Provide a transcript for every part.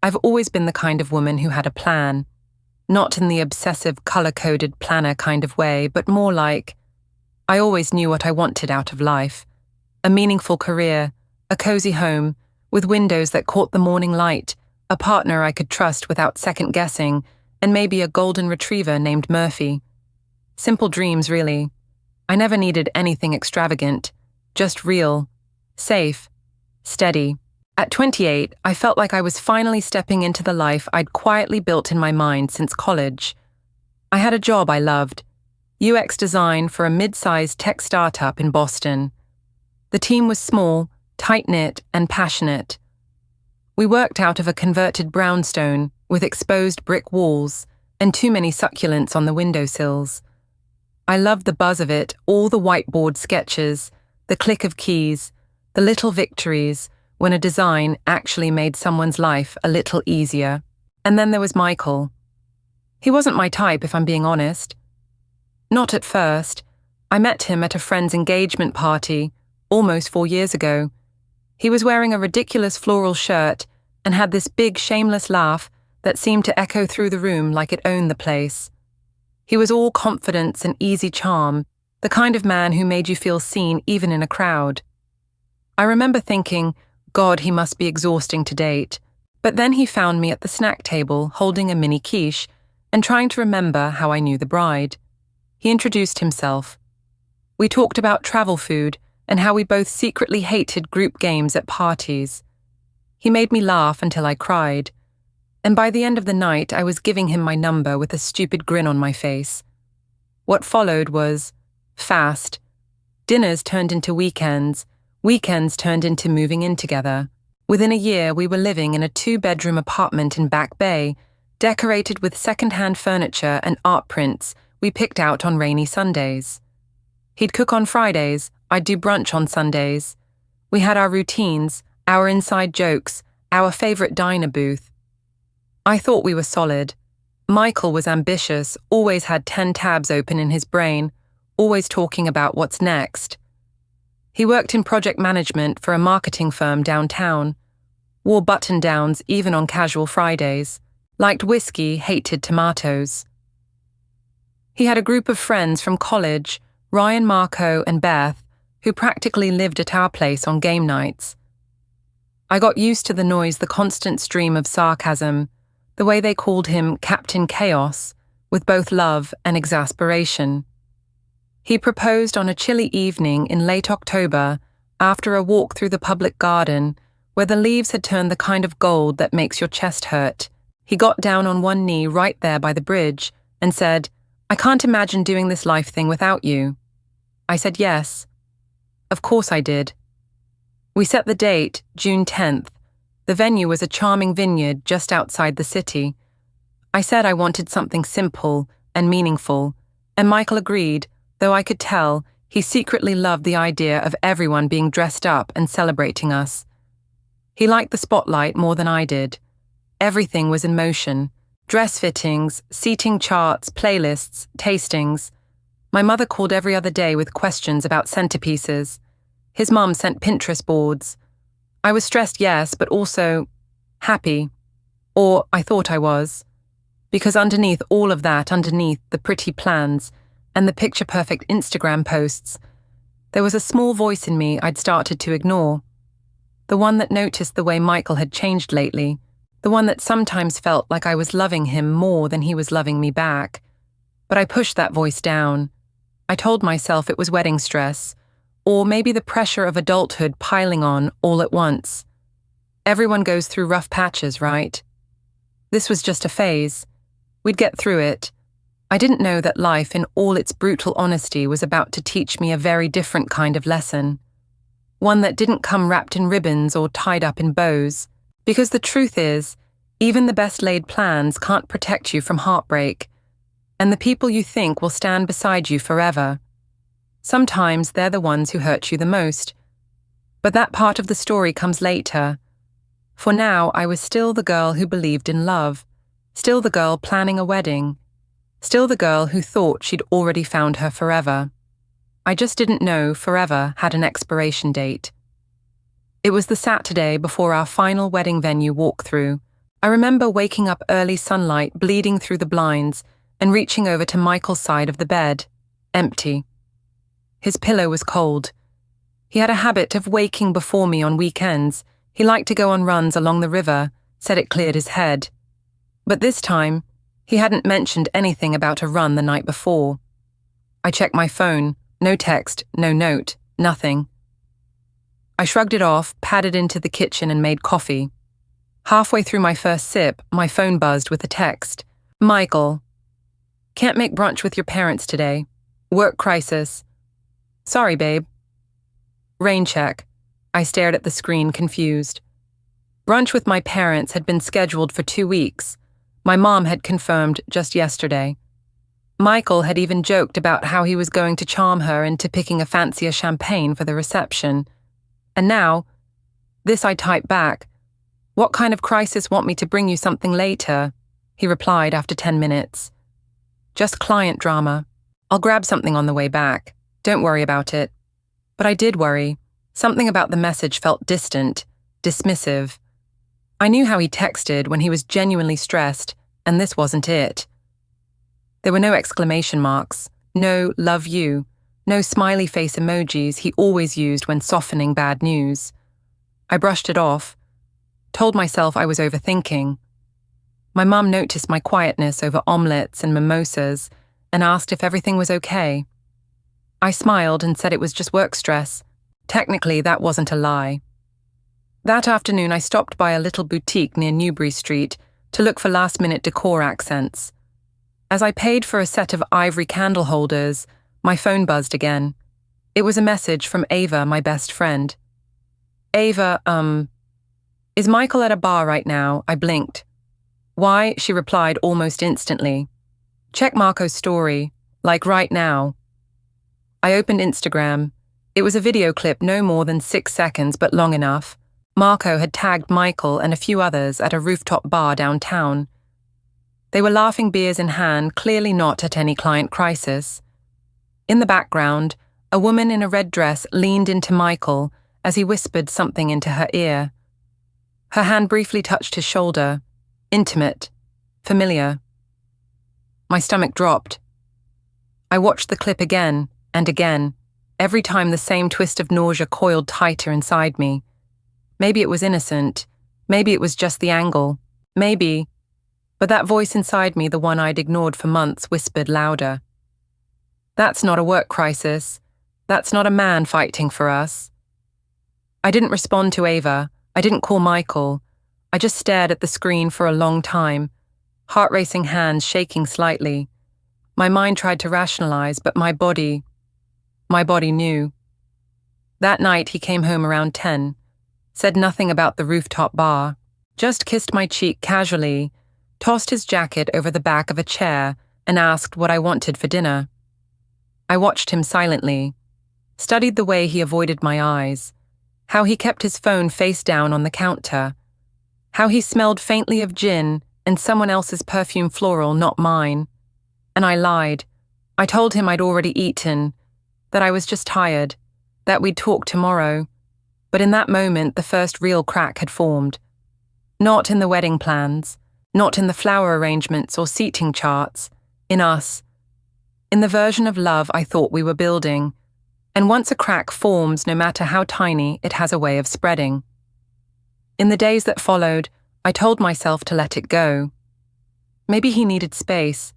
I've always been the kind of woman who had a plan, not in the obsessive color-coded planner kind of way, but more like, I always knew what I wanted out of life. A meaningful career, a cozy home, with windows that caught the morning light, a partner I could trust without second-guessing, and maybe a golden retriever named Murphy. Simple dreams, really. I never needed anything extravagant, just real, safe, steady. At 28, I felt like I was finally stepping into the life I'd quietly built in my mind since college. I had a job I loved, UX design for a mid-sized tech startup in Boston. The team was small, tight-knit, and passionate. We worked out of a converted brownstone with exposed brick walls and too many succulents on the windowsills. I loved the buzz of it, all the whiteboard sketches, the click of keys, the little victories when a design actually made someone's life a little easier. And then there was Michael. He wasn't my type, if I'm being honest. Not at first. I met him at a friend's engagement party almost 4 years ago. He was wearing a ridiculous floral shirt and had this big, shameless laugh that seemed to echo through the room like it owned the place. He was all confidence and easy charm, the kind of man who made you feel seen even in a crowd. I remember thinking, God, he must be exhausting to date. But then he found me at the snack table holding a mini quiche and trying to remember how I knew the bride. He introduced himself. We talked about travel food and how we both secretly hated group games at parties. He made me laugh until I cried. And by the end of the night, I was giving him my number with a stupid grin on my face. What followed was fast. Dinners turned into weekends. Weekends turned into moving in together. Within a year, we were living in a 2-bedroom apartment in Back Bay, decorated with second-hand furniture and art prints we picked out on rainy Sundays. He'd cook on Fridays, I'd do brunch on Sundays. We had our routines, our inside jokes, our favorite diner booth. I thought we were solid. Michael was ambitious, always had 10 tabs open in his brain, always talking about what's next. He worked in project management for a marketing firm downtown, wore button-downs even on casual Fridays, liked whiskey, hated tomatoes. He had a group of friends from college, Ryan, Marco, and Beth, who practically lived at our place on game nights. I got used to the noise, the constant stream of sarcasm, the way they called him Captain Chaos, with both love and exasperation. He proposed on a chilly evening in late October after a walk through the public garden where the leaves had turned the kind of gold that makes your chest hurt. He got down on one knee right there by the bridge and said, "I can't imagine doing this life thing without you." I said yes. Of course I did. We set the date, June 10th. The venue was a charming vineyard just outside the city. I said I wanted something simple and meaningful, and Michael agreed, though I could tell he secretly loved the idea of everyone being dressed up and celebrating us. He liked the spotlight more than I did. Everything was in motion. Dress fittings, seating charts, playlists, tastings. My mother called every other day with questions about centerpieces. His mum sent Pinterest boards. I was stressed, yes, but also happy. Or I thought I was. Because underneath all of that, underneath the pretty plans and the picture-perfect Instagram posts, there was a small voice in me I'd started to ignore. The one that noticed the way Michael had changed lately. The one that sometimes felt like I was loving him more than he was loving me back. But I pushed that voice down. I told myself it was wedding stress, or maybe the pressure of adulthood piling on all at once. Everyone goes through rough patches, right? This was just a phase. We'd get through it. I didn't know that life in all its brutal honesty was about to teach me a very different kind of lesson. One that didn't come wrapped in ribbons or tied up in bows. Because the truth is, even the best laid plans can't protect you from heartbreak, and the people you think will stand beside you forever. Sometimes they're the ones who hurt you the most. But that part of the story comes later. For now, I was still the girl who believed in love, still the girl planning a wedding, still the girl who thought she'd already found her forever. I just didn't know forever had an expiration date. It was the Saturday before our final wedding venue walkthrough, I remember waking up early sunlight bleeding through the blinds and reaching over to Michael's side of the bed, empty. His pillow was cold. He had a habit of waking before me on weekends. He liked to go on runs along the river, said it cleared his head. But this time, he hadn't mentioned anything about a run the night before. I checked my phone, no text, no note, nothing. I shrugged it off, padded into the kitchen and made coffee. Halfway through my first sip, my phone buzzed with a text. Michael. Can't make brunch with your parents today. Work crisis. Sorry, babe. Rain check. I stared at the screen, confused. Brunch with my parents had been scheduled for 2 weeks. My mom had confirmed just yesterday. Michael had even joked about how he was going to charm her into picking a fancier champagne for the reception. And now, this I typed back. What kind of crisis want me to bring you something later? He replied after 10 minutes. Just client drama. I'll grab something on the way back. Don't worry about it. But I did worry. Something about the message felt distant, dismissive. I knew how he texted when he was genuinely stressed, and this wasn't it. There were no exclamation marks, no love you, no smiley face emojis he always used when softening bad news. I brushed it off, told myself I was overthinking. My mum noticed my quietness over omelettes and mimosas and asked if everything was okay. I smiled and said it was just work stress. Technically, that wasn't a lie. That afternoon, I stopped by a little boutique near Newbury Street to look for last-minute decor accents. As I paid for a set of ivory candle holders, my phone buzzed again. It was a message from Ava, my best friend. Ava, is Michael at a bar right now? I blinked. Why? She replied almost instantly. Check Marco's story, like right now. I opened Instagram. It was a video clip no more than 6 seconds, but long enough. Marco had tagged Michael and a few others at a rooftop bar downtown. They were laughing, beers in hand, clearly not at any client crisis. In the background, a woman in a red dress leaned into Michael as he whispered something into her ear. Her hand briefly touched his shoulder. Intimate. Familiar. My stomach dropped. I watched the clip again and again, every time the same twist of nausea coiled tighter inside me. Maybe it was innocent. Maybe it was just the angle. Maybe. But that voice inside me, the one I'd ignored for months, whispered louder. That's not a work crisis. That's not a man fighting for us. I didn't respond to Ava. I didn't call Michael. I just stared at the screen for a long time, heart-racing hands shaking slightly. My mind tried to rationalize, but my body knew. That night he came home around 10, said nothing about the rooftop bar, just kissed my cheek casually, tossed his jacket over the back of a chair and asked what I wanted for dinner. I watched him silently, studied the way he avoided my eyes, how he kept his phone face down on the counter, how he smelled faintly of gin and someone else's perfume floral, not mine. And I lied. I told him I'd already eaten, that I was just tired, that we'd talk tomorrow. But in that moment, the first real crack had formed. Not in the wedding plans, not in the flower arrangements or seating charts, in us. In the version of love I thought we were building. And once a crack forms, no matter how tiny, it has a way of spreading. In the days that followed, I told myself to let it go. Maybe he needed space.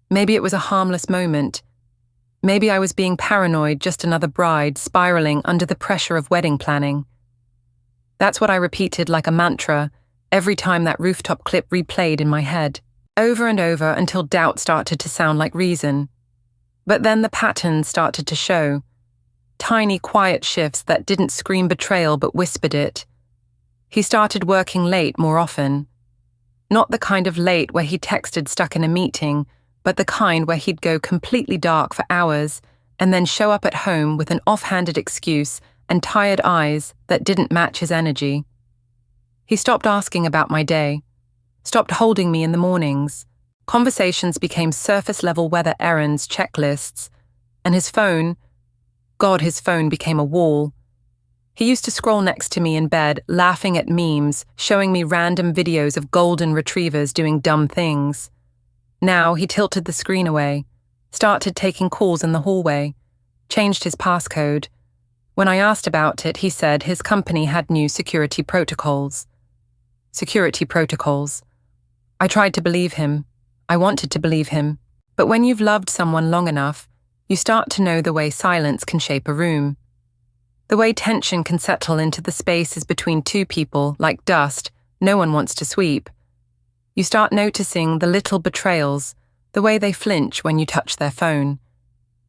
Maybe it was a harmless moment. Maybe I was being paranoid, just another bride spiraling under the pressure of wedding planning. That's what I repeated like a mantra every time that rooftop clip replayed in my head, over and over until doubt started to sound like reason. But then the patterns started to show. Tiny, quiet shifts that didn't scream betrayal but whispered it. He started working late more often. Not the kind of late where he texted stuck in a meeting, but the kind where he'd go completely dark for hours and then show up at home with an offhanded excuse and tired eyes that didn't match his energy. He stopped asking about my day, stopped holding me in the mornings. Conversations became surface-level weather errands, checklists, and his phone became a wall. He used to scroll next to me in bed, laughing at memes, showing me random videos of golden retrievers doing dumb things. Now he tilted the screen away, started taking calls in the hallway, changed his passcode. When I asked about it, he said his company had new security protocols. Security protocols. I tried to believe him. I wanted to believe him. But when you've loved someone long enough, you start to know the way silence can shape a room. The way tension can settle into the spaces between two people like dust no one wants to sweep. You start noticing the little betrayals, the way they flinch when you touch their phone,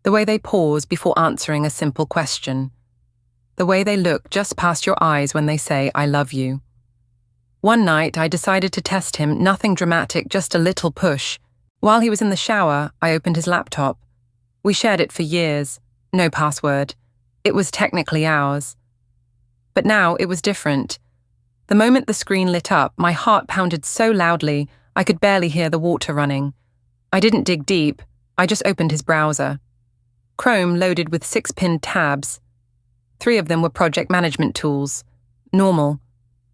the way they pause before answering a simple question, the way they look just past your eyes when they say, "I love you." One night, I decided to test him, nothing dramatic, just a little push. While he was in the shower, I opened his laptop. We shared it for years, no password. It was technically ours. But now it was different. The moment the screen lit up, my heart pounded so loudly I could barely hear the water running. I didn't dig deep, I just opened his browser. Chrome loaded with 6-pinned tabs. 3 of them were project management tools. Normal.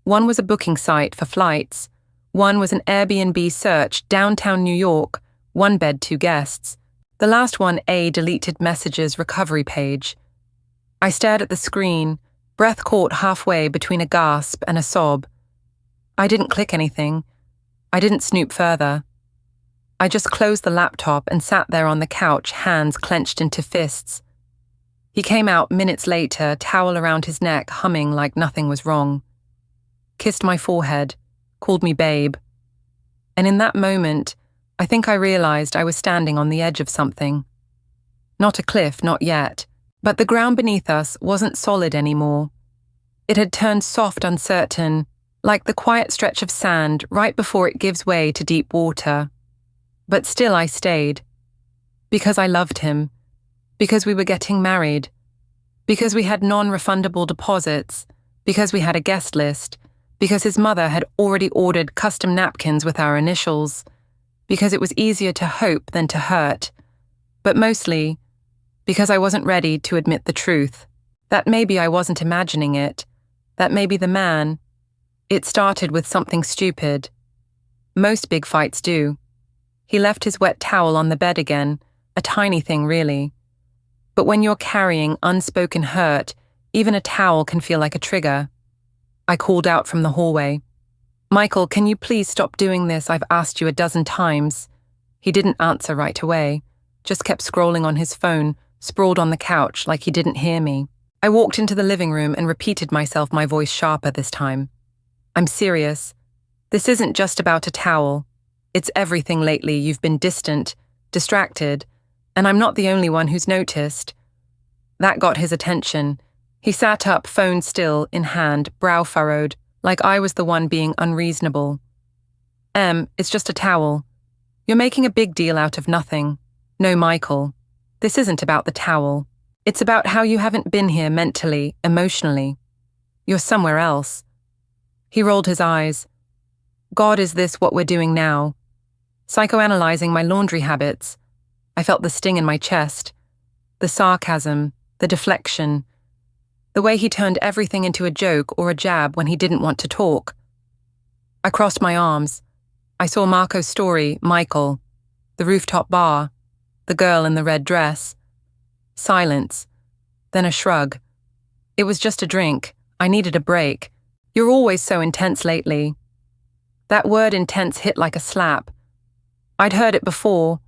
One was a booking site for flights. One was an Airbnb search, downtown New York, 1 bed, 2 guests. The last one, a deleted messages recovery page. I stared at the screen, breath caught halfway between a gasp and a sob. I didn't click anything. I didn't snoop further. I just closed the laptop and sat there on the couch, hands clenched into fists. He came out minutes later, towel around his neck, humming like nothing was wrong. Kissed my forehead, called me babe. And in that moment, I think I realized I was standing on the edge of something. Not a cliff, not yet. But the ground beneath us wasn't solid anymore. It had turned soft, uncertain, like the quiet stretch of sand right before it gives way to deep water. But still I stayed. Because I loved him. Because we were getting married. Because we had non-refundable deposits. Because we had a guest list. Because his mother had already ordered custom napkins with our initials. Because it was easier to hope than to hurt. But mostly, because I wasn't ready to admit the truth. That maybe I wasn't imagining it. That maybe the man. It started with something stupid. Most big fights do. He left his wet towel on the bed again, a tiny thing really. But when you're carrying unspoken hurt, even a towel can feel like a trigger. I called out from the hallway. "Michael, can you please stop doing this? I've asked you a dozen times." He didn't answer right away, just kept scrolling on his phone, sprawled on the couch like he didn't hear me. I walked into the living room and repeated myself, my voice sharper this time. "I'm serious. This isn't just about a towel. It's everything lately. You've been distant, distracted, and I'm not the only one who's noticed." That got his attention. He sat up, phone still, in hand, brow furrowed, like I was the one being unreasonable. It's just a towel. You're making a big deal out of nothing. No, Michael. This isn't about the towel. It's about how you haven't been here mentally, emotionally. You're somewhere else." He rolled his eyes. "God, is this what we're doing now? Psychoanalyzing my laundry habits." I felt the sting in my chest, the sarcasm, the deflection, the way he turned everything into a joke or a jab when he didn't want to talk. I crossed my arms. I saw Marco's story, Michael, the rooftop bar, the girl in the red dress. Silence, then a shrug. "It was just a drink. I needed a break. You're always so intense lately." That word intense hit like a slap. I'd heard it before,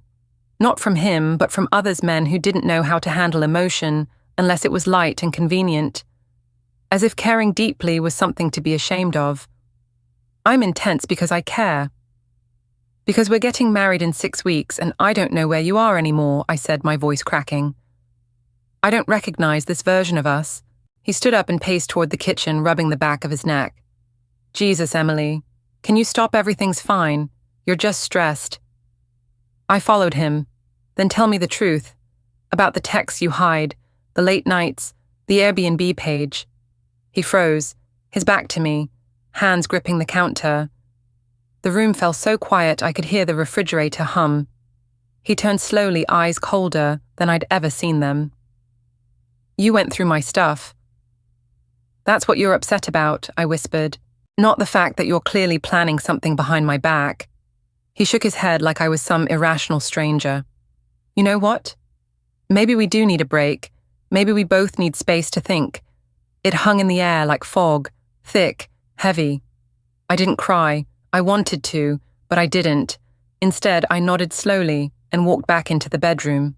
not from him, but from others men who didn't know how to handle emotion unless it was light and convenient. As if caring deeply was something to be ashamed of. I'm intense because I care. "Because we're getting married in 6 weeks and I don't know where you are anymore," I said, my voice cracking. "I don't recognize this version of us." He stood up and paced toward the kitchen, rubbing the back of his neck. "Jesus, Emily, can you stop? Everything's fine. You're just stressed." I followed him. "Then tell me the truth. About the texts you hide, the late nights, the Airbnb page." He froze, his back to me, hands gripping the counter. The room fell so quiet I could hear the refrigerator hum. He turned slowly, eyes colder than I'd ever seen them. "You went through my stuff." That's what you're upset about, I whispered. Not the fact that you're clearly planning something behind my back. He shook his head like I was some irrational stranger. You know what? Maybe we do need a break. Maybe we both need space to think. It hung in the air like fog, thick, heavy. I didn't cry. I wanted to, but I didn't. Instead, I nodded slowly and walked back into the bedroom.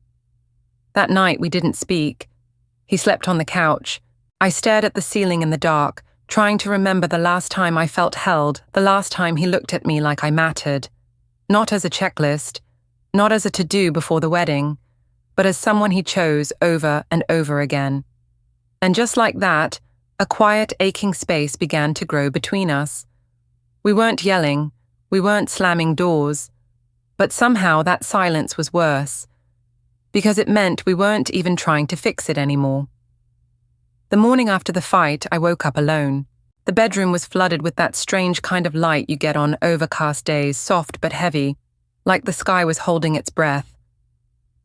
That night, we didn't speak. He slept on the couch. I stared at the ceiling in the dark, trying to remember the last time I felt held, the last time he looked at me like I mattered. Not as a checklist, not as a to-do before the wedding, but as someone he chose over and over again. And just like that, a quiet, aching space began to grow between us. We weren't yelling, we weren't slamming doors, but somehow that silence was worse, because it meant we weren't even trying to fix it anymore. The morning after the fight, I woke up alone. The bedroom was flooded with that strange kind of light you get on overcast days, soft but heavy, like the sky was holding its breath.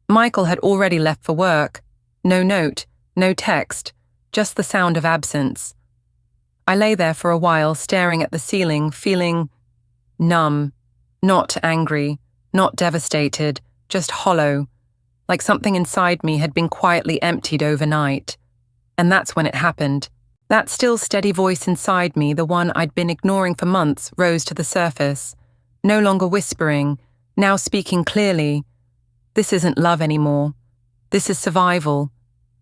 Michael had already left for work. No note, no text, just the sound of absence. I lay there for a while, staring at the ceiling, feeling numb, not angry, not devastated, just hollow, like something inside me had been quietly emptied overnight. And that's when it happened. That still steady voice inside me, the one I'd been ignoring for months, rose to the surface, no longer whispering, now speaking clearly. This isn't love anymore. This is survival.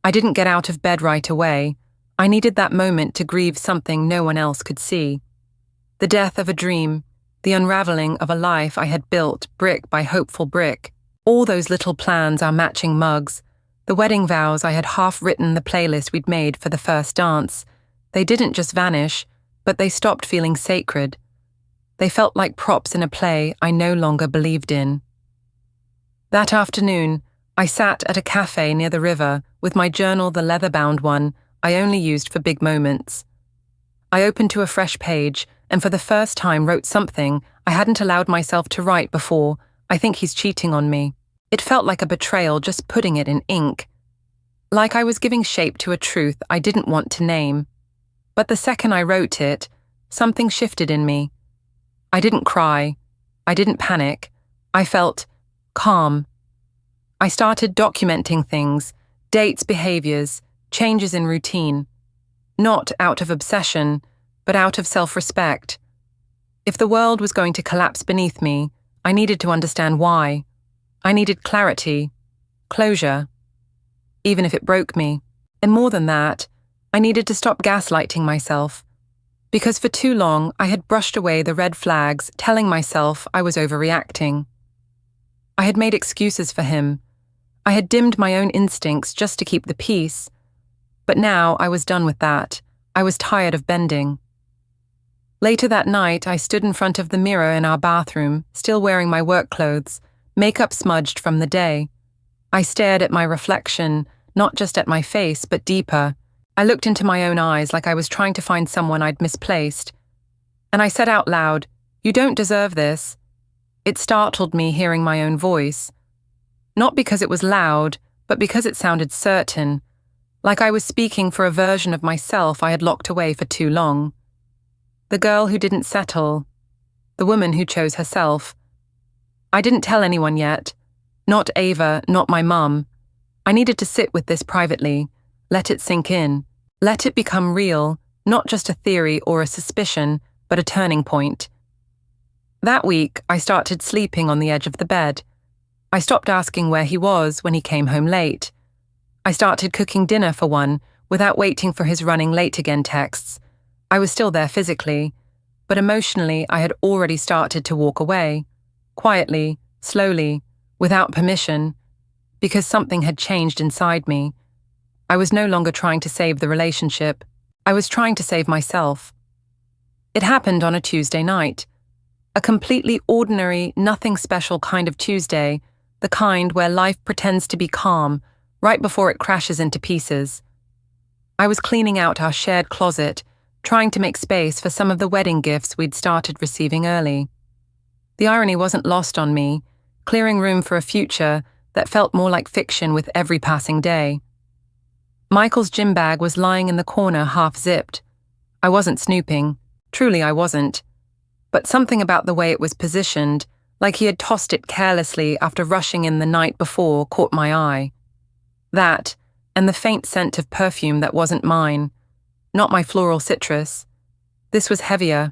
I didn't get out of bed right away. I needed that moment to grieve something no one else could see. The death of a dream, the unraveling of a life I had built brick by hopeful brick. All those little plans, our matching mugs, the wedding vows I had half written, the playlist we'd made for the first dance. They didn't just vanish, but they stopped feeling sacred. They felt like props in a play I no longer believed in. That afternoon, I sat at a cafe near the river with my journal, the leather-bound one I only used for big moments. I opened to a fresh page and for the first time wrote something I hadn't allowed myself to write before. I think he's cheating on me. It felt like a betrayal, just putting it in ink. Like I was giving shape to a truth I didn't want to name. But the second I wrote it, something shifted in me. I didn't cry. I didn't panic. I felt calm. I started documenting things, dates, behaviors, changes in routine. Not out of obsession, but out of self-respect. If the world was going to collapse beneath me, I needed to understand why. I needed clarity, closure, even if it broke me. And more than that, I needed to stop gaslighting myself. Because for too long, I had brushed away the red flags, telling myself I was overreacting. I had made excuses for him. I had dimmed my own instincts just to keep the peace. But now I was done with that. I was tired of bending. Later that night, I stood in front of the mirror in our bathroom, still wearing my work clothes, makeup smudged from the day. I stared at my reflection, not just at my face, but deeper. I looked into my own eyes like I was trying to find someone I'd misplaced. And I said out loud, "You don't deserve this." It startled me hearing my own voice. Not because it was loud, but because it sounded certain, like I was speaking for a version of myself I had locked away for too long. The girl who didn't settle. The woman who chose herself. I didn't tell anyone yet. Not Ava, not my mum. I needed to sit with this privately, let it sink in, let it become real, not just a theory or a suspicion, but a turning point. That week, I started sleeping on the edge of the bed. I stopped asking where he was when he came home late. I started cooking dinner for one, without waiting for his running late again texts. I was still there physically, but emotionally I had already started to walk away. Quietly, slowly, without permission, because something had changed inside me. I was no longer trying to save the relationship. I was trying to save myself. It happened on a Tuesday night. A completely ordinary, nothing special kind of Tuesday, the kind where life pretends to be calm right before it crashes into pieces. I was cleaning out our shared closet, trying to make space for some of the wedding gifts we'd started receiving early. The irony wasn't lost on me, clearing room for a future that felt more like fiction with every passing day. Michael's gym bag was lying in the corner half-zipped, I wasn't snooping. Truly, I wasn't. But something about the way it was positioned, like he had tossed it carelessly after rushing in the night before, caught my eye. That, and the faint scent of perfume that wasn't mine. Not my floral citrus. This was heavier,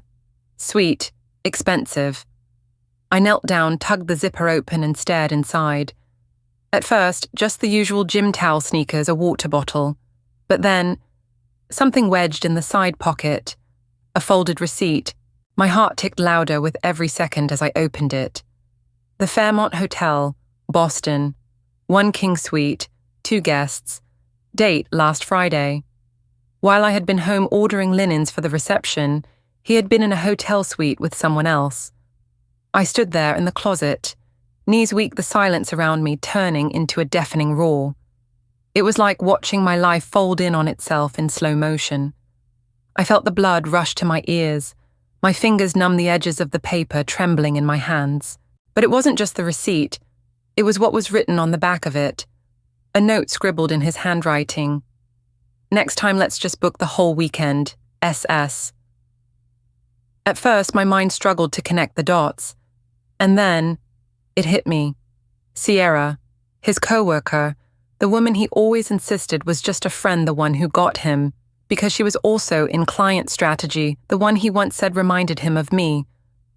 sweet, expensive. I knelt down, tugged the zipper open and stared inside. At first, just the usual gym towel sneakers, a water bottle. But then, something wedged in the side pocket, a folded receipt. My heart ticked louder with every second as I opened it. The Fairmont Hotel, Boston. 1 king suite, 2 guests. Date last Friday. While I had been home ordering linens for the reception, he had been in a hotel suite with someone else. I stood there in the closet, knees weak, the silence around me turning into a deafening roar. It was like watching my life fold in on itself in slow motion. I felt the blood rush to my ears, my fingers numb the edges of the paper trembling in my hands. But it wasn't just the receipt, it was what was written on the back of it. A note scribbled in his handwriting. Next time let's just book the whole weekend, SS. At first my mind struggled to connect the dots. And then, it hit me. Sierra, his co-worker, the woman he always insisted was just a friend, the one who got him, because she was also in client strategy, the one he once said reminded him of me,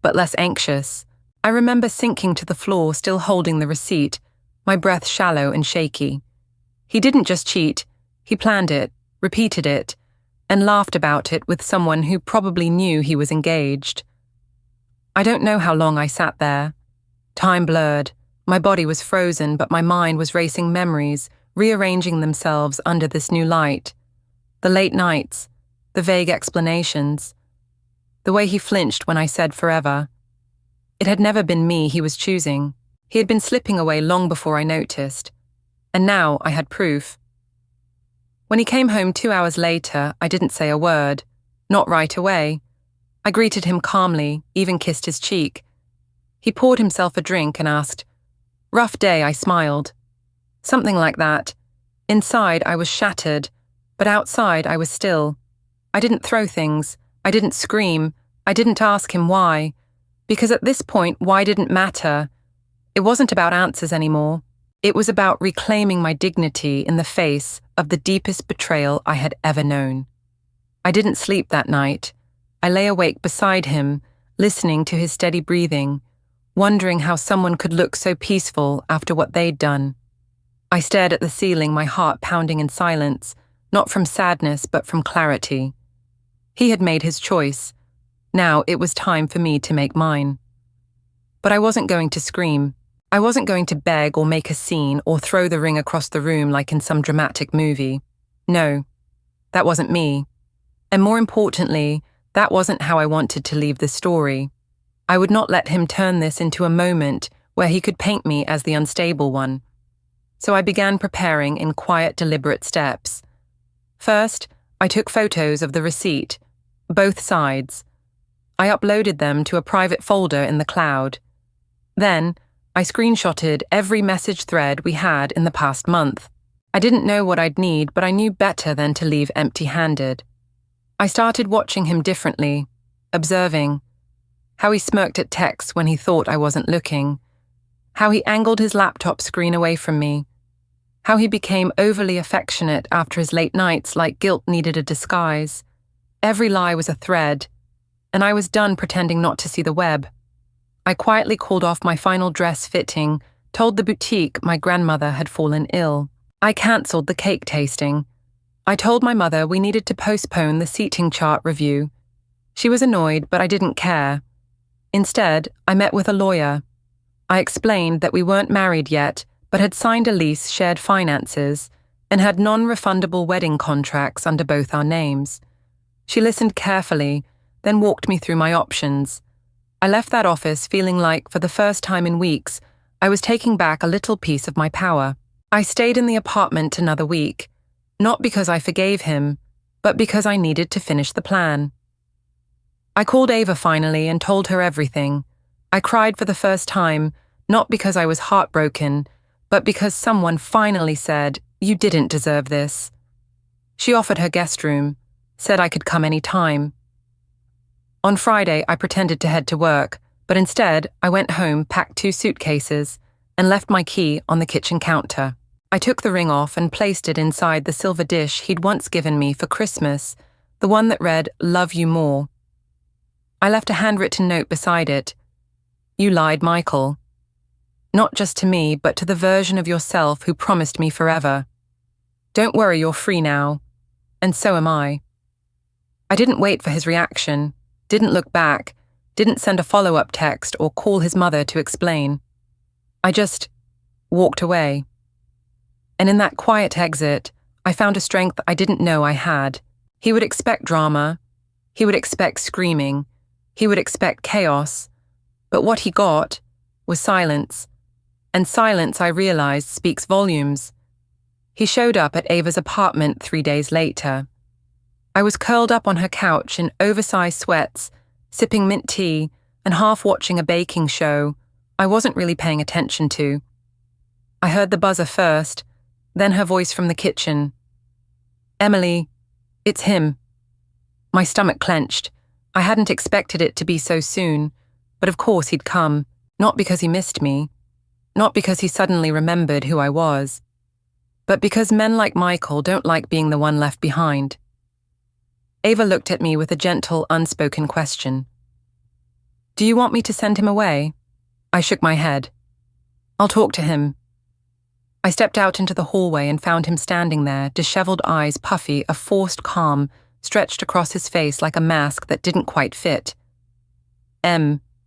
but less anxious. I remember sinking to the floor, still holding the receipt, my breath shallow and shaky. He didn't just cheat, he planned it, repeated it, and laughed about it with someone who probably knew he was engaged. I don't know how long I sat there. Time blurred. My body was frozen, but my mind was racing memories, rearranging themselves under this new light. The late nights, the vague explanations, the way he flinched when I said forever. It had never been me he was choosing. He had been slipping away long before I noticed. And now I had proof. When he came home 2 hours later, I didn't say a word. Not right away. I greeted him calmly, even kissed his cheek. He poured himself a drink and asked, "Rough day," I smiled. Something like that. Inside, I was shattered, but outside, I was still. I didn't throw things. I didn't scream. I didn't ask him why. Because at this point, why didn't matter. It wasn't about answers anymore. It was about reclaiming my dignity in the face of the deepest betrayal I had ever known. I didn't sleep that night. I lay awake beside him, listening to his steady breathing, wondering how someone could look so peaceful after what they'd done. I stared at the ceiling, my heart pounding in silence, not from sadness but from clarity. He had made his choice. Now it was time for me to make mine. But I wasn't going to scream. I wasn't going to beg or make a scene or throw the ring across the room like in some dramatic movie. No, that wasn't me. And more importantly, that wasn't how I wanted to leave the story. I would not let him turn this into a moment where he could paint me as the unstable one. So I began preparing in quiet, deliberate steps. First, I took photos of the receipt, both sides. I uploaded them to a private folder in the cloud. Then, I screenshotted every message thread we had in the past month. I didn't know what I'd need, but I knew better than to leave empty-handed. I started watching him differently, observing how he smirked at texts when he thought I wasn't looking, how he angled his laptop screen away from me, how he became overly affectionate after his late nights like guilt needed a disguise. Every lie was a thread, and I was done pretending not to see the web. I quietly called off my final dress fitting, told the boutique my grandmother had fallen ill. I cancelled the cake tasting. I told my mother we needed to postpone the seating chart review. She was annoyed, but I didn't care. Instead, I met with a lawyer. I explained that we weren't married yet, but had signed a lease, shared finances, and had non-refundable wedding contracts under both our names. She listened carefully, then walked me through my options. I left that office feeling like, for the first time in weeks, I was taking back a little piece of my power. I stayed in the apartment another week, not because I forgave him, but because I needed to finish the plan. I called Ava finally and told her everything. I cried for the first time, not because I was heartbroken, but because someone finally said, "You didn't deserve this." She offered her guest room. said I could come any time. On Friday, I pretended to head to work, but instead, I went home, packed 2 suitcases, and left my key on the kitchen counter. I took the ring off and placed it inside the silver dish he'd once given me for Christmas, the one that read, "Love you more." I left a handwritten note beside it. "You lied, Michael. Not just to me, but to the version of yourself who promised me forever. Don't worry, you're free now. And so am I." I didn't wait for his reaction, didn't look back, didn't send a follow-up text or call his mother to explain. I just walked away. And in that quiet exit, I found a strength I didn't know I had. He would expect drama. He would expect screaming. He would expect chaos. But what he got was silence. And silence, I realized, speaks volumes. He showed up at Ava's apartment 3 days later. I was curled up on her couch in oversized sweats, sipping mint tea and half watching a baking show I wasn't really paying attention to. I heard the buzzer first, then her voice from the kitchen. "Emily, it's him." My stomach clenched. I hadn't expected it to be so soon, but of course he'd come, not because he missed me, not because he suddenly remembered who I was, but because men like Michael don't like being the one left behind. Ava looked at me with a gentle, unspoken question. "Do you want me to send him away?" I shook my head. "I'll talk to him." I stepped out into the hallway and found him standing there, disheveled eyes puffy, a forced calm stretched across his face like a mask that didn't quite fit.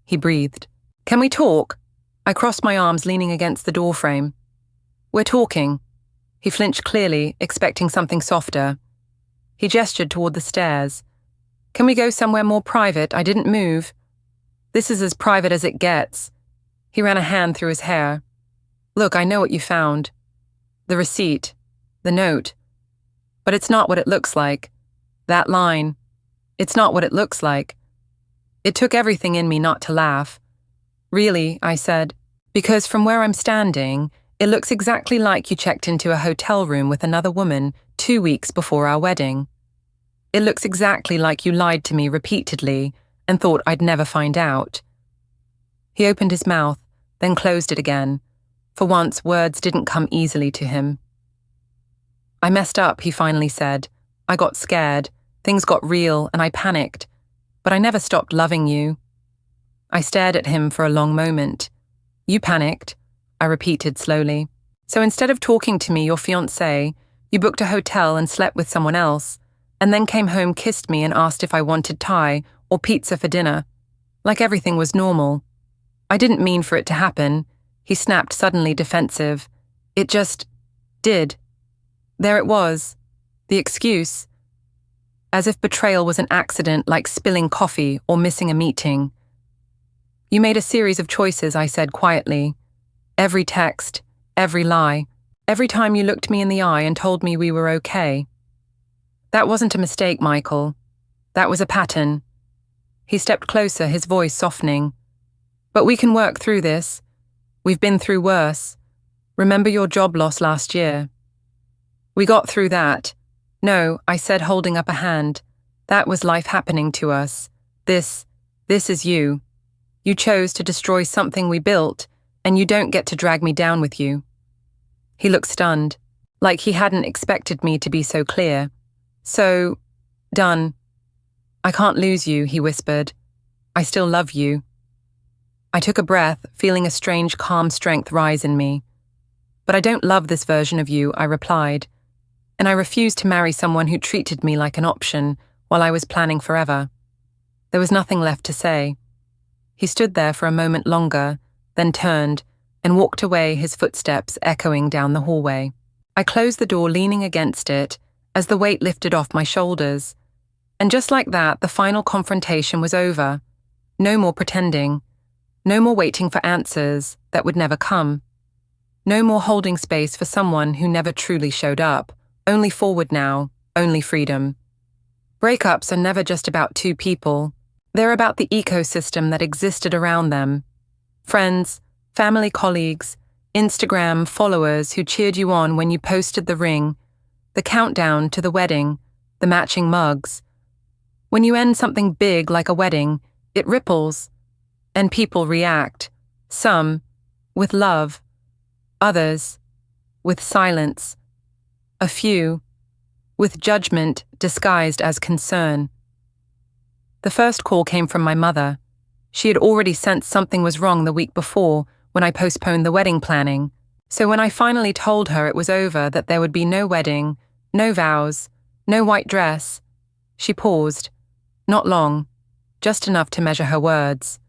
He breathed. "Can we talk?" I crossed my arms, leaning against the doorframe. "We're talking." He flinched clearly, expecting something softer. He gestured toward the stairs. "Can we go somewhere more private? I didn't move." "This is as private as it gets." He ran a hand through his hair. "Look, I know what you found. The receipt. The note. But it's not what it looks like. That line. It's not what it looks like." It took everything in me not to laugh. "Really," I said, "because from where I'm standing, it looks exactly like you checked into a hotel room with another woman 2 weeks before our wedding. It looks exactly like you lied to me repeatedly and thought I'd never find out." He opened his mouth, then closed it again. For once, words didn't come easily to him. "I messed up," he finally said. "I got scared. Things got real, and I panicked. But I never stopped loving you." I stared at him for a long moment. "You panicked," I repeated slowly. "So instead of talking to me, your fiancé, you booked a hotel and slept with someone else, and then came home, kissed me, and asked if I wanted Thai or pizza for dinner. Like everything was normal. I didn't mean for it to happen." He snapped, suddenly defensive. "It just did. There it was. The excuse. As if betrayal was an accident, like spilling coffee or missing a meeting." "You made a series of choices," I said quietly. "Every text, every lie, every time you looked me in the eye and told me we were okay. That wasn't a mistake, Michael. That was a pattern." He stepped closer, his voice softening. "But we can work through this. We've been through worse. Remember your job loss last year? We got through that." "No," I said, holding up a hand. "That was life happening to us. This is you. You chose to destroy something we built, and you don't get to drag me down with you." He looked stunned, like he hadn't expected me to be so clear. "So, done. I can't lose you," he whispered. "I still love you." I took a breath, feeling a strange, calm strength rise in me. "But I don't love this version of you," I replied. "And I refused to marry someone who treated me like an option while I was planning forever." There was nothing left to say. He stood there for a moment longer, then turned and walked away, his footsteps echoing down the hallway. I closed the door, leaning against it, as the weight lifted off my shoulders. And just like that, the final confrontation was over. No more pretending. No more waiting for answers that would never come. No more holding space for someone who never truly showed up. Only forward now, only freedom. Breakups are never just about 2 people. They're about the ecosystem that existed around them. Friends, family, colleagues, Instagram followers who cheered you on when you posted the ring, the countdown to the wedding, the matching mugs. When you end something big like a wedding, it ripples, and people react. Some with love, others with silence, a few with judgment disguised as concern. The first call came from my mother. She had already sensed something was wrong the week before when I postponed the wedding planning. So when I finally told her it was over, that there would be no wedding, no vows, no white dress, she paused. Not long, just enough to measure her words.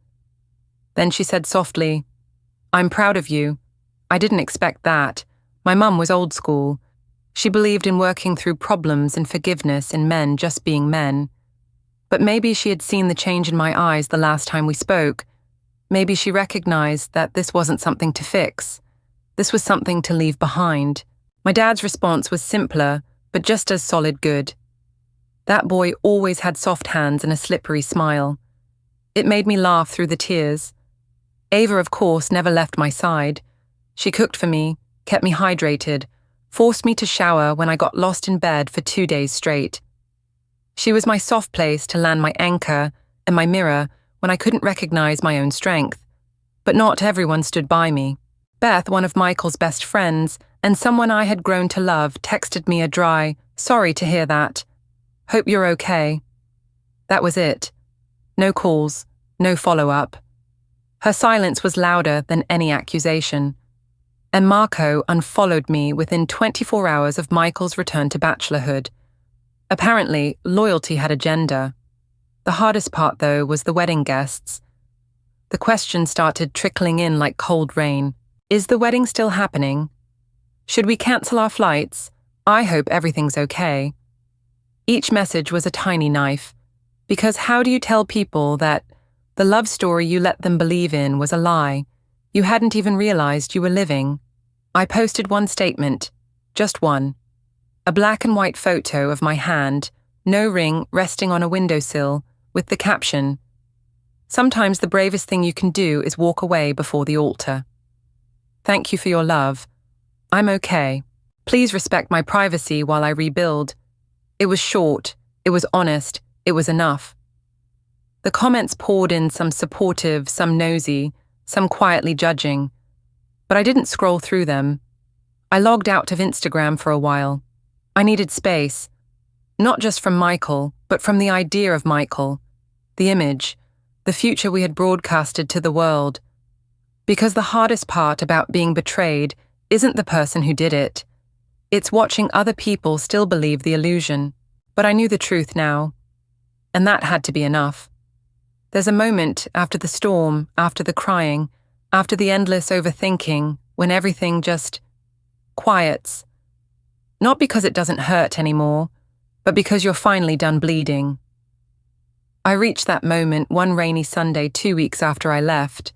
Then she said softly, "I'm proud of you. I didn't expect that. My mum was old school. She believed in working through problems and forgiveness in men just being men. But maybe she had seen the change in my eyes the last time we spoke. Maybe she recognized that this wasn't something to fix. This was something to leave behind." My dad's response was simpler, but just as solid good. That boy always had soft hands and a slippery smile. It made me laugh through the tears. Ava, of course, never left my side. She cooked for me, kept me hydrated, forced me to shower when I got lost in bed for 2 days straight. She was my soft place to land my anchor and my mirror when I couldn't recognize my own strength. But not everyone stood by me. Beth, one of Michael's best friends, and someone I had grown to love, texted me a dry, "Sorry to hear that. Hope you're okay." That was it. No calls, no follow-up. Her silence was louder than any accusation. And Marco unfollowed me within 24 hours of Michael's return to bachelorhood. Apparently, loyalty had a gender. The hardest part, though, was the wedding guests. The questions started trickling in like cold rain. Is the wedding still happening? Should we cancel our flights? I hope everything's okay. Each message was a tiny knife, because how do you tell people that the love story you let them believe in was a lie you hadn't even realized you were living? I posted one statement, just one. A black and white photo of my hand, no ring, resting on a windowsill, with the caption, "Sometimes the bravest thing you can do is walk away before the altar. Thank you for your love. I'm okay. Please respect my privacy while I rebuild." It was short, it was honest, it was enough. The comments poured in, some supportive, some nosy, some quietly judging. But I didn't scroll through them. I logged out of Instagram for a while. I needed space, not just from Michael, but from the idea of Michael, the image, the future we had broadcasted to the world. Because the hardest part about being betrayed isn't the person who did it. It's watching other people still believe the illusion. But I knew the truth now, and that had to be enough. There's a moment after the storm, after the crying, after the endless overthinking, when everything just quiets. Not because it doesn't hurt anymore, but because you're finally done bleeding. I reached that moment one rainy Sunday 2 weeks after I left.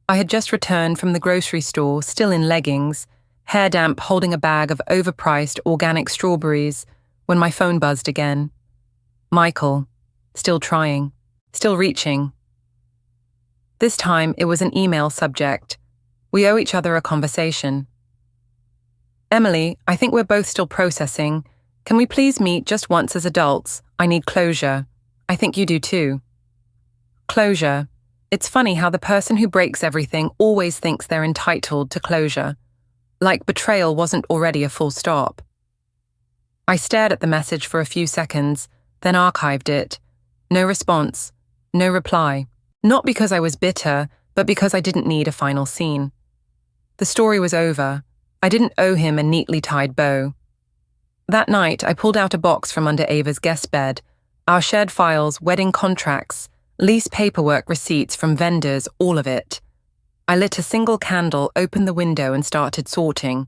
I had just returned from the grocery store, still in leggings, hair damp, holding a bag of overpriced organic strawberries, when my phone buzzed again. Michael, still trying, still reaching. This time it was an email subject. We owe each other a conversation. "Emily, I think we're both still processing. Can we please meet just once as adults? I need closure. I think you do too." Closure. It's funny how the person who breaks everything always thinks they're entitled to closure. Like betrayal wasn't already a full stop. I stared at the message for a few seconds, then archived it. No response, no reply. Not because I was bitter, but because I didn't need a final scene. The story was over. I didn't owe him a neatly tied bow. That night, I pulled out a box from under Ava's guest bed, our shared files, wedding contracts, lease paperwork, receipts from vendors, all of it. I lit a single candle, opened the window, and started sorting.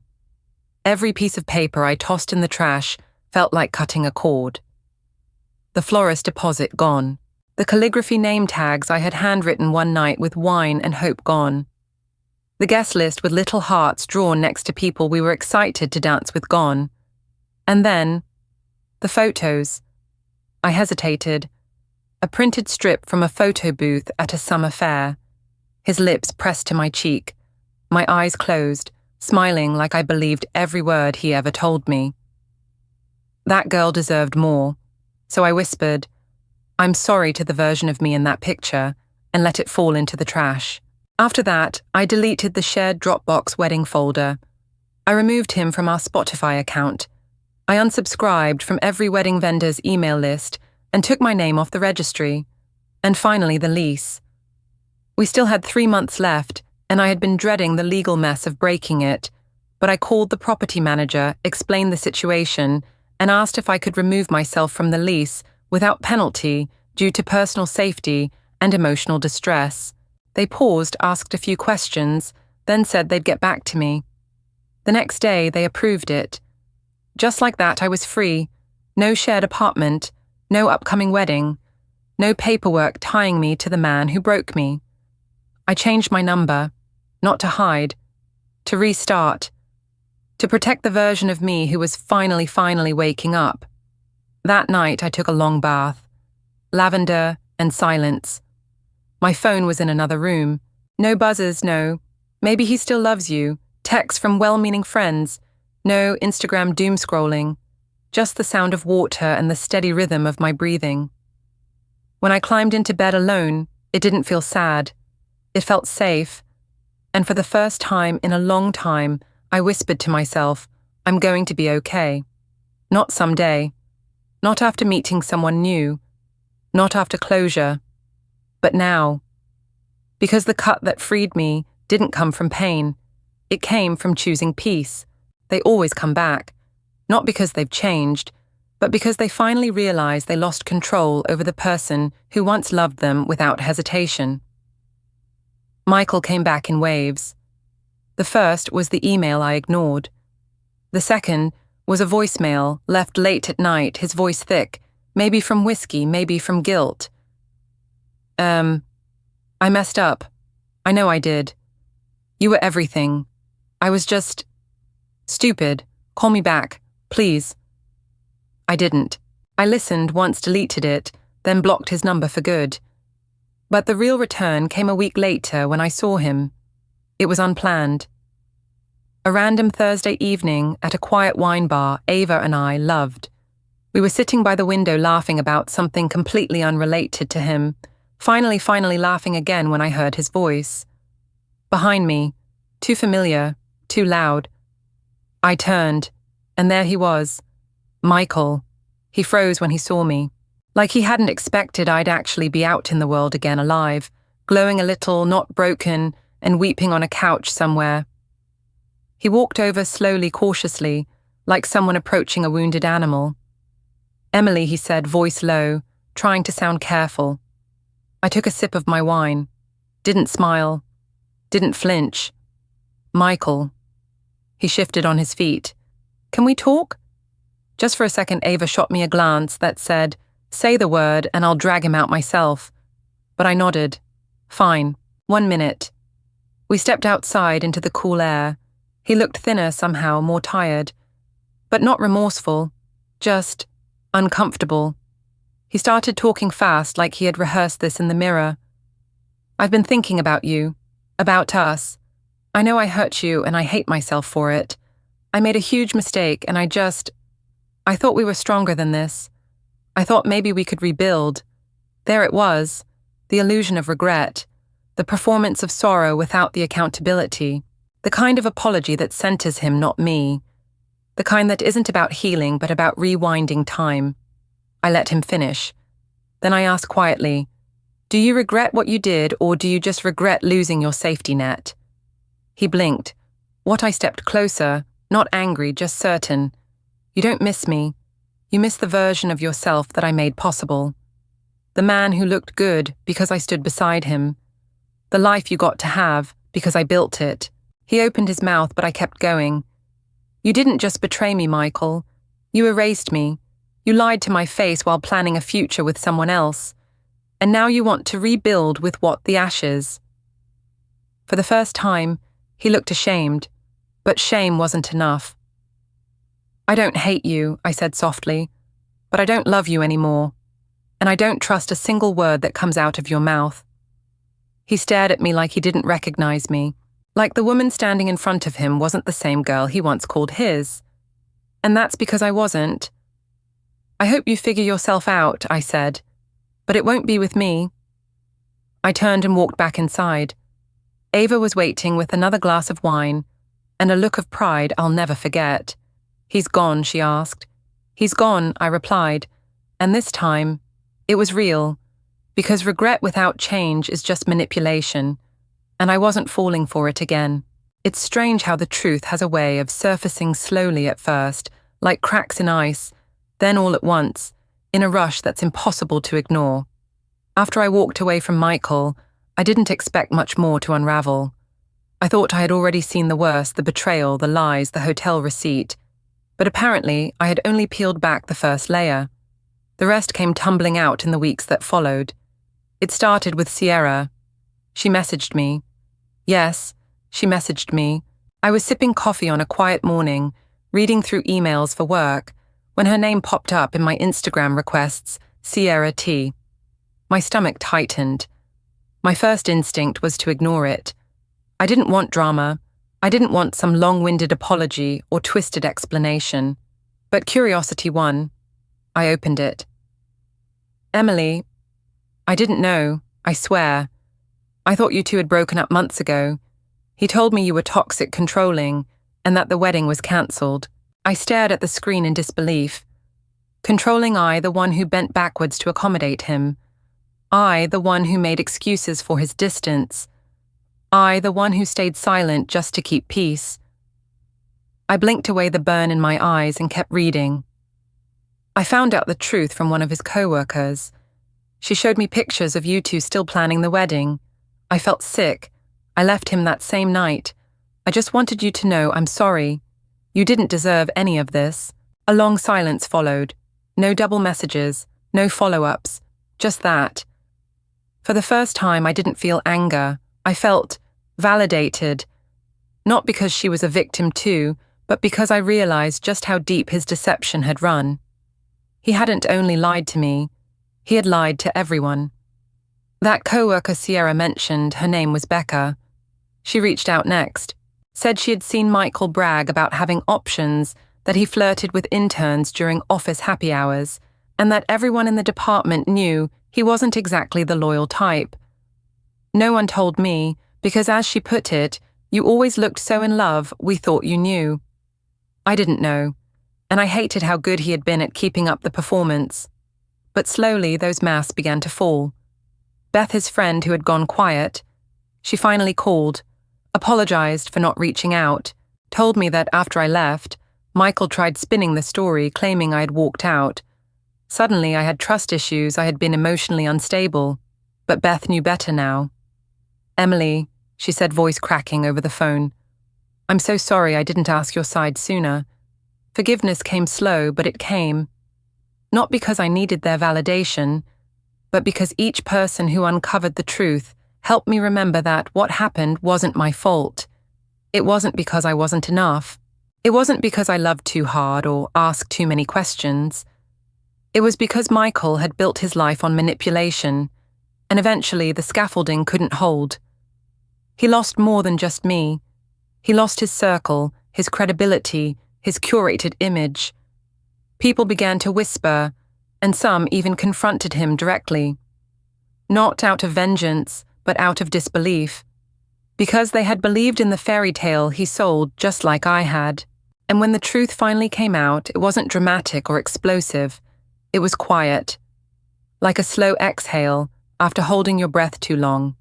Every piece of paper I tossed in the trash felt like cutting a cord. The florist deposit gone. The calligraphy name tags I had handwritten one night with wine and hope gone. The guest list with little hearts drawn next to people we were excited to dance with gone. And then, the photos. I hesitated. A printed strip from a photo booth at a summer fair. His lips pressed to my cheek, my eyes closed, smiling like I believed every word he ever told me. That girl deserved more. So I whispered, "I'm sorry," to the version of me in that picture, and let it fall into the trash. After that, I deleted the shared Dropbox wedding folder. I removed him from our Spotify account. I unsubscribed from every wedding vendor's email list and took my name off the registry. And finally, the lease. We still had 3 months left, and I had been dreading the legal mess of breaking it, but I called the property manager, explained the situation, and asked if I could remove myself from the lease without penalty due to personal safety and emotional distress. They paused, asked a few questions, then said they'd get back to me. The next day, they approved it. Just like that, I was free. No shared apartment, no upcoming wedding, no paperwork tying me to the man who broke me. I changed my number, not to hide, to restart, to protect the version of me who was finally waking up. That night, I took a long bath. Lavender and silence. My phone was in another room. No buzzers, no. Maybe he still loves you. Texts from well-meaning friends. No Instagram doom scrolling. Just the sound of water and the steady rhythm of my breathing. When I climbed into bed alone, it didn't feel sad. It felt safe. And for the first time in a long time, I whispered to myself, I'm going to be okay. Not someday. Not after meeting someone new. Not after closure. But now. Because the cut that freed me didn't come from pain. It came from choosing peace. They always come back. Not because they've changed, but because they finally realize they lost control over the person who once loved them without hesitation. Michael came back in waves. The first was the email I ignored. The second was a voicemail left late at night, his voice thick, maybe from whiskey, maybe from guilt. I messed up. I know I did. You were everything. I was just stupid. Call me back, please. I didn't. I listened, once deleted it, then blocked his number for good. But the real return came a week later when I saw him. It was unplanned. A random Thursday evening at a quiet wine bar Ava and I loved. We were sitting by the window laughing about something completely unrelated to him, finally laughing again when I heard his voice. Behind me, too familiar, too loud. I turned, and there he was. Michael. He froze when he saw me, like he hadn't expected I'd actually be out in the world again alive, glowing a little, not broken, and weeping on a couch somewhere. He walked over slowly, cautiously, like someone approaching a wounded animal. Emily, he said, voice low, trying to sound careful. I took a sip of my wine. Didn't smile. Didn't flinch. Michael. He shifted on his feet. Can we talk? Just for a second, Ava shot me a glance that said, say the word and I'll drag him out myself. But I nodded. Fine. 1 minute. We stepped outside into the cool air. He looked thinner somehow, more tired. But not remorseful. Just uncomfortable. He started talking fast like he had rehearsed this in the mirror. I've been thinking about you. About us. I know I hurt you and I hate myself for it. I made a huge mistake and I thought we were stronger than this. I thought maybe we could rebuild. There it was, the illusion of regret, the performance of sorrow without the accountability, the kind of apology that centers him, not me, the kind that isn't about healing but about rewinding time. I let him finish. Then I asked quietly, do you regret what you did or do you just regret losing your safety net? He blinked. What I stepped closer, not angry, just certain. You don't miss me. You miss the version of yourself that I made possible. The man who looked good because I stood beside him. The life you got to have because I built it. He opened his mouth, but I kept going. You didn't just betray me, Michael. You erased me. You lied to my face while planning a future with someone else. And now you want to rebuild with what? The ashes. For the first time, he looked ashamed, but shame wasn't enough. I don't hate you, I said softly, but I don't love you anymore, and I don't trust a single word that comes out of your mouth. He stared at me like he didn't recognize me, like the woman standing in front of him wasn't the same girl he once called his. And that's because I wasn't. I hope you figure yourself out, I said. But it won't be with me. I turned and walked back inside. Ava was waiting with another glass of wine and a look of pride I'll never forget. He's gone, she asked. He's gone, I replied. And this time, it was real, because regret without change is just manipulation, and I wasn't falling for it again. It's strange how the truth has a way of surfacing slowly at first, like cracks in ice, then all at once, in a rush that's impossible to ignore. After I walked away from Michael, I didn't expect much more to unravel. I thought I had already seen the worst, the betrayal, the lies, the hotel receipt. But apparently, I had only peeled back the first layer. The rest came tumbling out in the weeks that followed. It started with Sierra. She messaged me. Yes, she messaged me. I was sipping coffee on a quiet morning, reading through emails for work, when her name popped up in my Instagram requests, Sierra T. My stomach tightened. My first instinct was to ignore it. I didn't want drama. I didn't want some long-winded apology or twisted explanation. But curiosity won. I opened it. Emily, I didn't know, I swear. I thought you two had broken up months ago. He told me you were toxic, controlling, and that the wedding was cancelled. I stared at the screen in disbelief. Controlling I, the one who bent backwards to accommodate him. I, the one who made excuses for his distance. I, the one who stayed silent just to keep peace. I blinked away the burn in my eyes and kept reading. I found out the truth from one of his co-workers. She showed me pictures of you two still planning the wedding. I felt sick. I left him that same night. I just wanted you to know I'm sorry. You didn't deserve any of this. A long silence followed. No double messages, no follow-ups, just that. For the first time, I didn't feel anger. I felt validated. Not because she was a victim too, but because I realized just how deep his deception had run. He hadn't only lied to me, he had lied to everyone. That co-worker Sierra mentioned, her name was Becca. She reached out next, said she had seen Michael brag about having options, that he flirted with interns during office happy hours, and that everyone in the department knew he wasn't exactly the loyal type. No one told me, because as she put it, you always looked so in love, we thought you knew. I didn't know, and I hated how good he had been at keeping up the performance. But slowly those masks began to fall. Beth, his friend who had gone quiet, she finally called, apologized for not reaching out, told me that after I left, Michael tried spinning the story, claiming I had walked out. Suddenly I had trust issues, I had been emotionally unstable, but Beth knew better now. Emily, she said, voice cracking over the phone. I'm so sorry I didn't ask your side sooner. Forgiveness came slow, but it came. Not because I needed their validation, but because each person who uncovered the truth helped me remember that what happened wasn't my fault. It wasn't because I wasn't enough. It wasn't because I loved too hard or asked too many questions. It was because Michael had built his life on manipulation, and eventually the scaffolding couldn't hold. He lost more than just me. He lost his circle, his credibility, his curated image. People began to whisper, and some even confronted him directly. Not out of vengeance, but out of disbelief. Because they had believed in the fairy tale he sold just like I had. And when the truth finally came out, it wasn't dramatic or explosive. It was quiet. Like a slow exhale after holding your breath too long.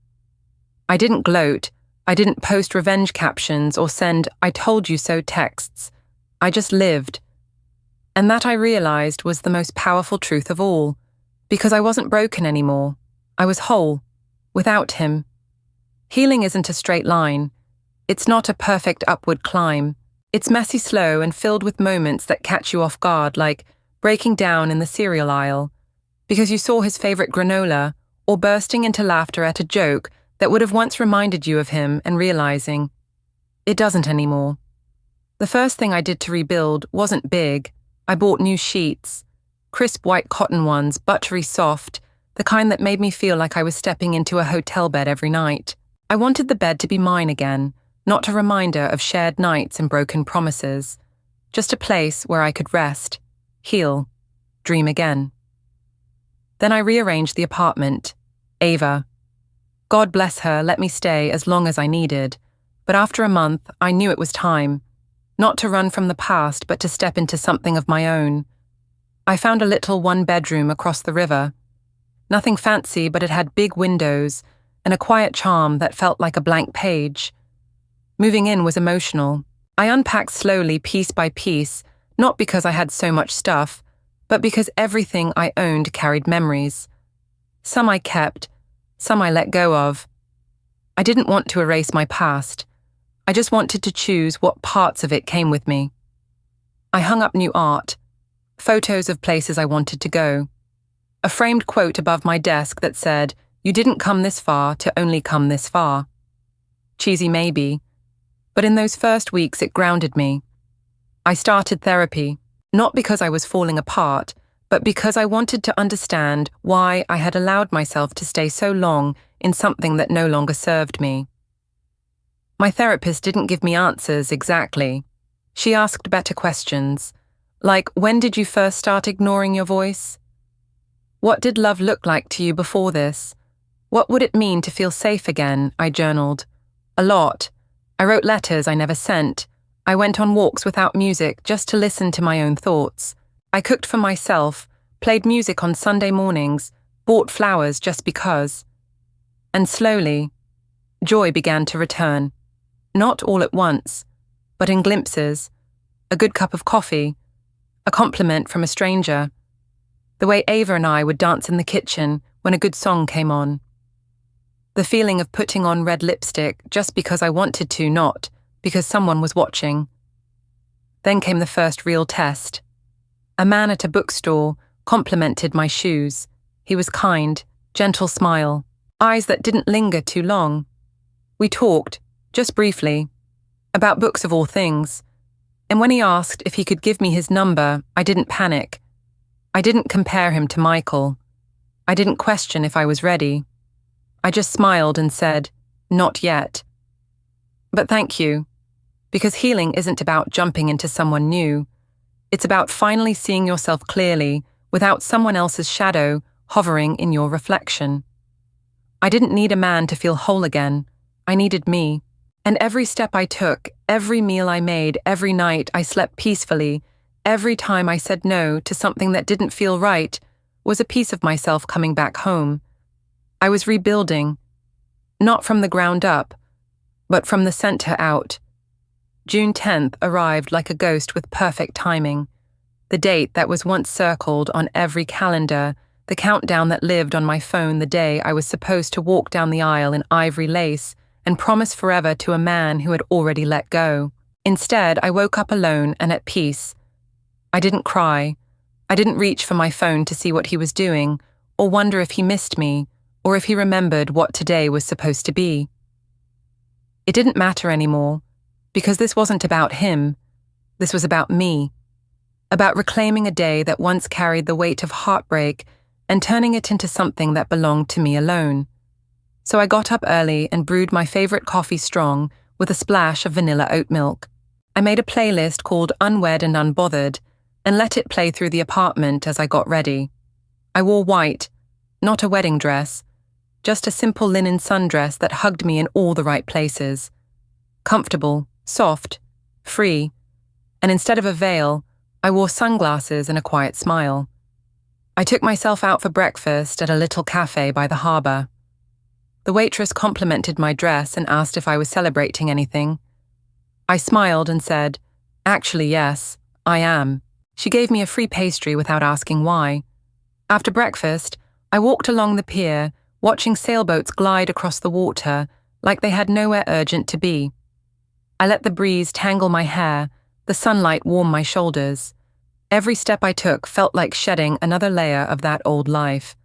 I didn't gloat. I didn't post revenge captions or send "I told you so" texts. I just lived. And that I realized was the most powerful truth of all, because I wasn't broken anymore. I was whole, without him. Healing isn't a straight line. It's not a perfect upward climb. It's messy, slow, and filled with moments that catch you off guard, like breaking down in the cereal aisle, because you saw his favorite granola, or bursting into laughter at a joke that would have once reminded you of him and realizing, it doesn't anymore. The first thing I did to rebuild wasn't big. I bought new sheets, crisp white cotton ones, buttery soft, the kind that made me feel like I was stepping into a hotel bed every night. I wanted the bed to be mine again, not a reminder of shared nights and broken promises. Just a place where I could rest, heal. dream again. Then I rearranged the apartment. Ava. God bless her, let me stay as long as I needed. But after a month, I knew it was time. Not to run from the past, but to step into something of my own. I found a little one-bedroom across the river. Nothing fancy, but it had big windows and a quiet charm that felt like a blank page. Moving in was emotional. I unpacked slowly, piece by piece, not because I had so much stuff, but because everything I owned carried memories. Some I kept, some I let go of. I didn't want to erase my past. I just wanted to choose what parts of it came with me. I hung up new art, photos of places I wanted to go. A framed quote above my desk that said, "You didn't come this far to only come this far." Cheesy maybe, but in those first weeks it grounded me. I started therapy, not because I was falling apart, but because I wanted to understand why I had allowed myself to stay so long in something that no longer served me. My therapist didn't give me answers exactly. She asked better questions, like, when did you first start ignoring your voice? What did love look like to you before this? What would it mean to feel safe again? I journaled. A lot. I wrote letters I never sent. I went on walks without music just to listen to my own thoughts. I cooked for myself, played music on Sunday mornings, bought flowers just because. And slowly, joy began to return. Not all at once, but in glimpses. A good cup of coffee, a compliment from a stranger, the way Ava and I would dance in the kitchen when a good song came on. The feeling of putting on red lipstick just because I wanted to, not because someone was watching. Then came the first real test. A man at a bookstore complimented my shoes. He was kind, gentle smile, eyes that didn't linger too long. We talked, just briefly, about books of all things. And when he asked if he could give me his number, I didn't panic. I didn't compare him to Michael. I didn't question if I was ready. I just smiled and said, "Not yet." But thank you, because healing isn't about jumping into someone new. It's about finally seeing yourself clearly without someone else's shadow hovering in your reflection. I didn't need a man to feel whole again. I needed me. And every step I took, every meal I made, every night I slept peacefully, every time I said no to something that didn't feel right, was a piece of myself coming back home. I was rebuilding, not from the ground up, but from the center out. June 10th arrived like a ghost with perfect timing. The date that was once circled on every calendar, the countdown that lived on my phone the day I was supposed to walk down the aisle in ivory lace and promise forever to a man who had already let go. Instead, I woke up alone and at peace. I didn't cry. I didn't reach for my phone to see what he was doing, or wonder if he missed me, or if he remembered what today was supposed to be. It didn't matter anymore, because this wasn't about him. This was about me. About reclaiming a day that once carried the weight of heartbreak and turning it into something that belonged to me alone. So I got up early and brewed my favorite coffee strong with a splash of vanilla oat milk. I made a playlist called Unwed and Unbothered and let it play through the apartment as I got ready. I wore white, not a wedding dress, just a simple linen sundress that hugged me in all the right places. Comfortable, soft, free, and instead of a veil, I wore sunglasses and a quiet smile. I took myself out for breakfast at a little cafe by the harbour. The waitress complimented my dress and asked if I was celebrating anything. I smiled and said, "Actually, yes, I am." She gave me a free pastry without asking why. After breakfast, I walked along the pier, watching sailboats glide across the water like they had nowhere urgent to be. I let the breeze tangle my hair, the sunlight warm my shoulders. Every step I took felt like shedding another layer of that old life.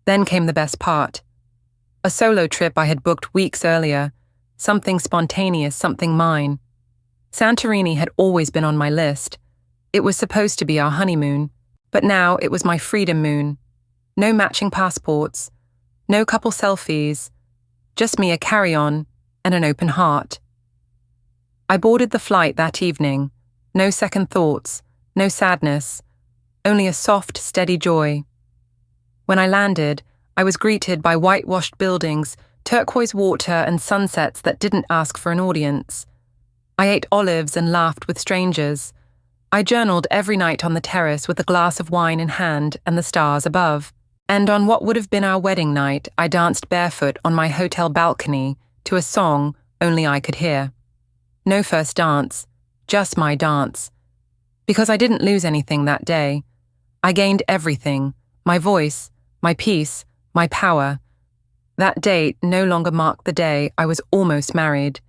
Then came the best part. A solo trip I had booked weeks earlier, something spontaneous, something mine. Santorini had always been on my list. It was supposed to be our honeymoon, but now it was my freedom moon. No matching passports, no couple selfies, just me, a carry-on, and an open heart. I boarded the flight that evening. No second thoughts, no sadness. only a soft, steady joy. When I landed, I was greeted by whitewashed buildings, turquoise water, and sunsets that didn't ask for an audience. I ate olives and laughed with strangers. I journaled every night on the terrace with a glass of wine in hand and the stars above. And on what would have been our wedding night, I danced barefoot on my hotel balcony to a song only I could hear. No first dance, just my dance. Because I didn't lose anything that day. I gained everything, my voice, my peace, my power. That date no longer marked the day I was almost married.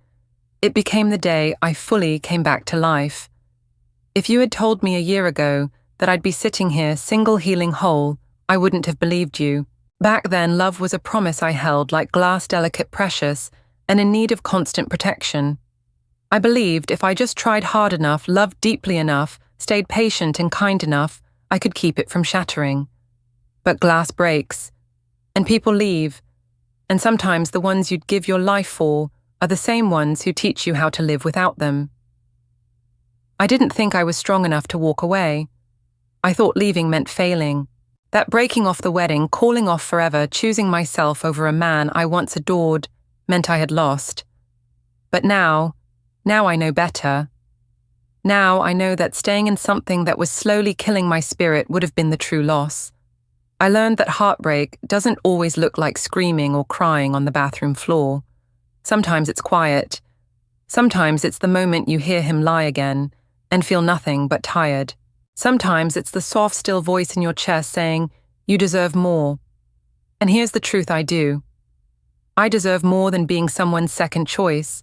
It became the day I fully came back to life. If you had told me a year ago that I'd be sitting here single healing whole, I wouldn't have believed you. Back then, love was a promise I held like glass delicate precious and in need of constant protection. I believed if I just tried hard enough, loved deeply enough, stayed patient and kind enough, I could keep it from shattering. But glass breaks, and people leave, and sometimes the ones you'd give your life for are the same ones who teach you how to live without them. I didn't think I was strong enough to walk away. I thought leaving meant failing. That breaking off the wedding, calling off forever, choosing myself over a man I once adored, meant I had lost. But now I know better. Now I know that staying in something that was slowly killing my spirit would have been the true loss. I learned that heartbreak doesn't always look like screaming or crying on the bathroom floor. Sometimes it's quiet. Sometimes it's the moment you hear him lie again and feel nothing but tired. Sometimes it's the soft, still voice in your chest saying, "You deserve more." And here's the truth I do. I deserve more than being someone's second choice.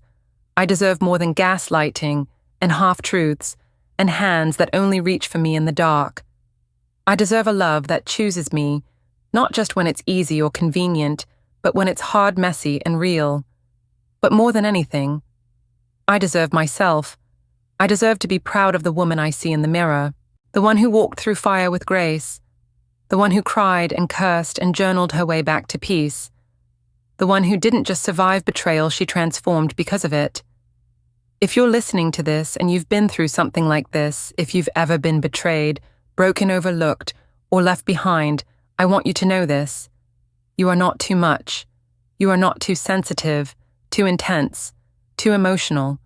I deserve more than gaslighting and half-truths and hands that only reach for me in the dark. I deserve a love that chooses me, not just when it's easy or convenient, but when it's hard, messy, and real. But more than anything, I deserve myself. I deserve to be proud of the woman I see in the mirror, the one who walked through fire with grace, the one who cried and cursed and journaled her way back to peace, the one who didn't just survive betrayal, she transformed because of it. If you're listening to this and you've been through something like this, if you've ever been betrayed, broken, overlooked, or left behind, I want you to know this. You are not too much. You are not too sensitive, too intense, too emotional.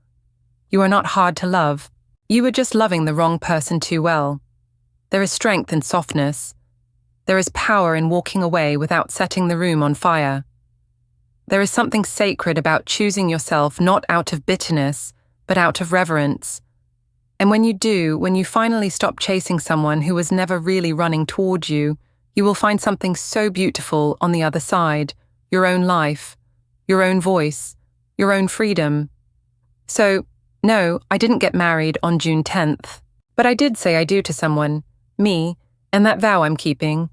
You are not hard to love. You are just loving the wrong person too well. There is strength in softness. There is power in walking away without setting the room on fire. There is something sacred about choosing yourself not out of bitterness, but out of reverence. And when you do, when you finally stop chasing someone who was never really running toward you, you will find something so beautiful on the other side, your own life, your own voice, your own freedom. So, no, I didn't get married on June 10th, but I did say I do to someone, me, and that vow I'm keeping,